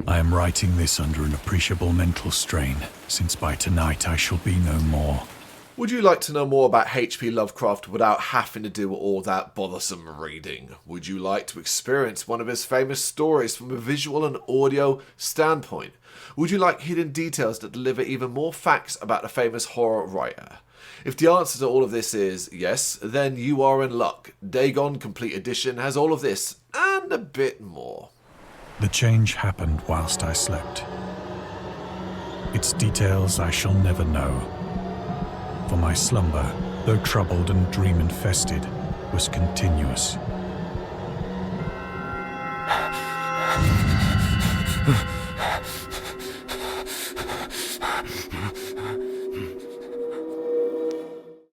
I am writing this under an appreciable mental strain, since by tonight I shall be no more. Would you like to know more about H.P. Lovecraft without having to do all that bothersome reading? Would you like to experience one of his famous stories from a visual and audio standpoint? Would you like hidden details that deliver even more facts about the famous horror writer? If the answer to all of this is yes, then you are in luck. Dagon Complete Edition has all of this, and a bit more. The change happened whilst I slept. Its details I shall never know. For my slumber, though troubled and dream-infested, was continuous.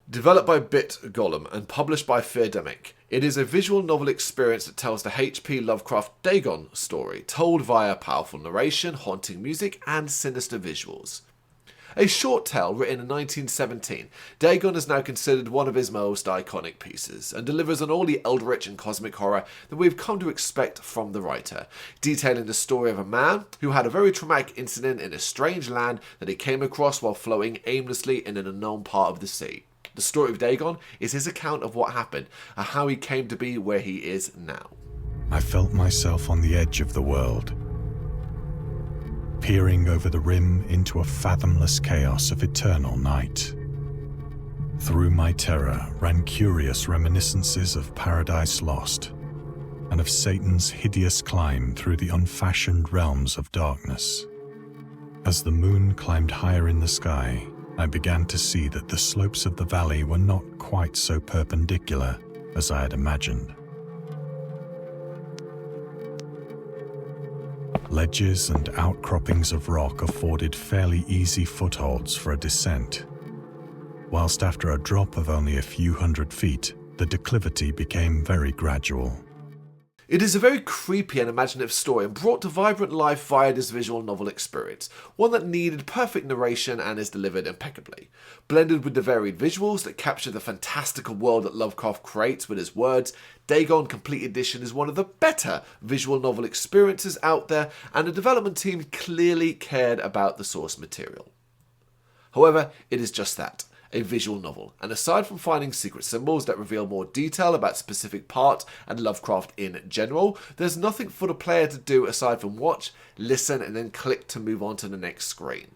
Developed by Golem and published by Feardemic, it is a visual novel experience that tells the H.P. Lovecraft Dagon story, told via powerful narration, haunting music, and sinister visuals. A short tale written in 1917, Dagon is now considered one of his most iconic pieces, and delivers on all the eldritch and cosmic horror that we've come to expect from the writer, detailing the story of a man who had a very traumatic incident in a strange land that he came across while floating aimlessly in an unknown part of the sea. The story of Dagon is his account of what happened, and how he came to be where he is now. I felt myself on the edge of the world, peering over the rim into a fathomless chaos of eternal night. Through my terror ran curious reminiscences of Paradise Lost, and of Satan's hideous climb through the unfashioned realms of darkness. As the moon climbed higher in the sky, I began to see that the slopes of the valley were not quite so perpendicular as I had imagined. Ledges and outcroppings of rock afforded fairly easy footholds for a descent, whilst after a drop of only a few hundred feet, the declivity became very gradual. It is a very creepy and imaginative story and brought to vibrant life via this visual novel experience, one that needed perfect narration and is delivered impeccably. Blended with the varied visuals that capture the fantastical world that Lovecraft creates with his words, Dagon Complete Edition is one of the better visual novel experiences out there, and the development team clearly cared about the source material. However, it is just that, a visual novel, and aside from finding secret symbols that reveal more detail about specific part and Lovecraft in general, there's nothing for the player to do aside from watch, listen, and then click to move on to the next screen.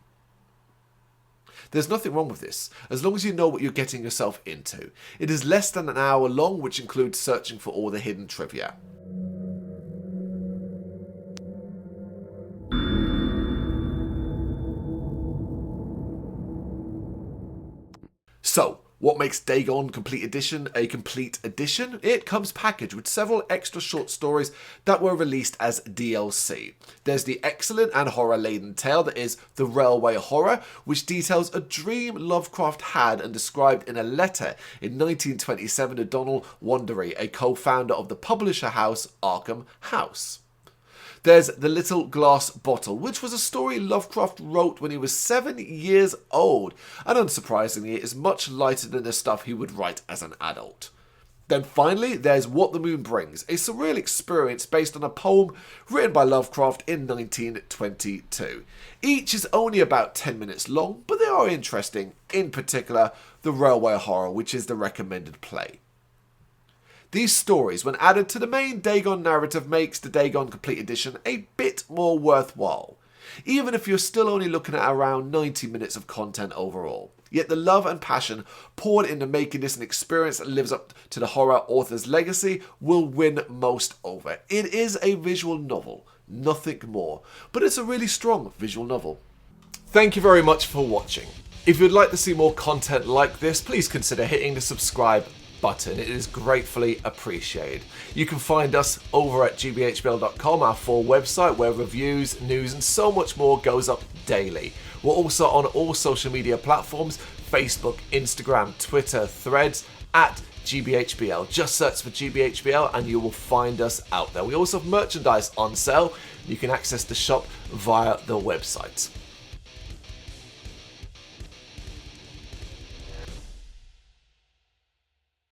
There's nothing wrong with this, as long as you know what you're getting yourself into. It is less than an hour long, which includes searching for all the hidden trivia. So, what makes Dagon Complete Edition a complete edition? It comes packaged with several extra short stories that were released as DLC. There's the excellent and horror-laden tale that is The Railway Horror, which details a dream Lovecraft had and described in a letter in 1927 to Donald Wandery, a co-founder of the publisher house Arkham House. There's The Little Glass Bottle, which was a story Lovecraft wrote when he was 7 years old, and unsurprisingly it is much lighter than the stuff he would write as an adult. Then finally, there's What the Moon Brings, a surreal experience based on a poem written by Lovecraft in 1922. Each is only about 10 minutes long, but they are interesting, in particular The Railway Horror, which is the recommended play. These stories, when added to the main Dagon narrative, makes the Dagon Complete Edition a bit more worthwhile, even if you're still only looking at around 90 minutes of content overall. Yet the love and passion poured into making this an experience that lives up to the horror author's legacy will win most over. It is a visual novel, nothing more, but it's a really strong visual novel. Thank you very much for watching. If you'd like to see more content like this, please consider hitting the subscribe button. It is gratefully appreciated. You can find us over at gbhbl.com, our full website where reviews, news and so much more goes up daily. We're also on all social media platforms, Facebook, Instagram, Twitter, Threads, at gbhbl. Just search for gbhbl and you will find us out there. We also have merchandise on sale. You can access the shop via the website.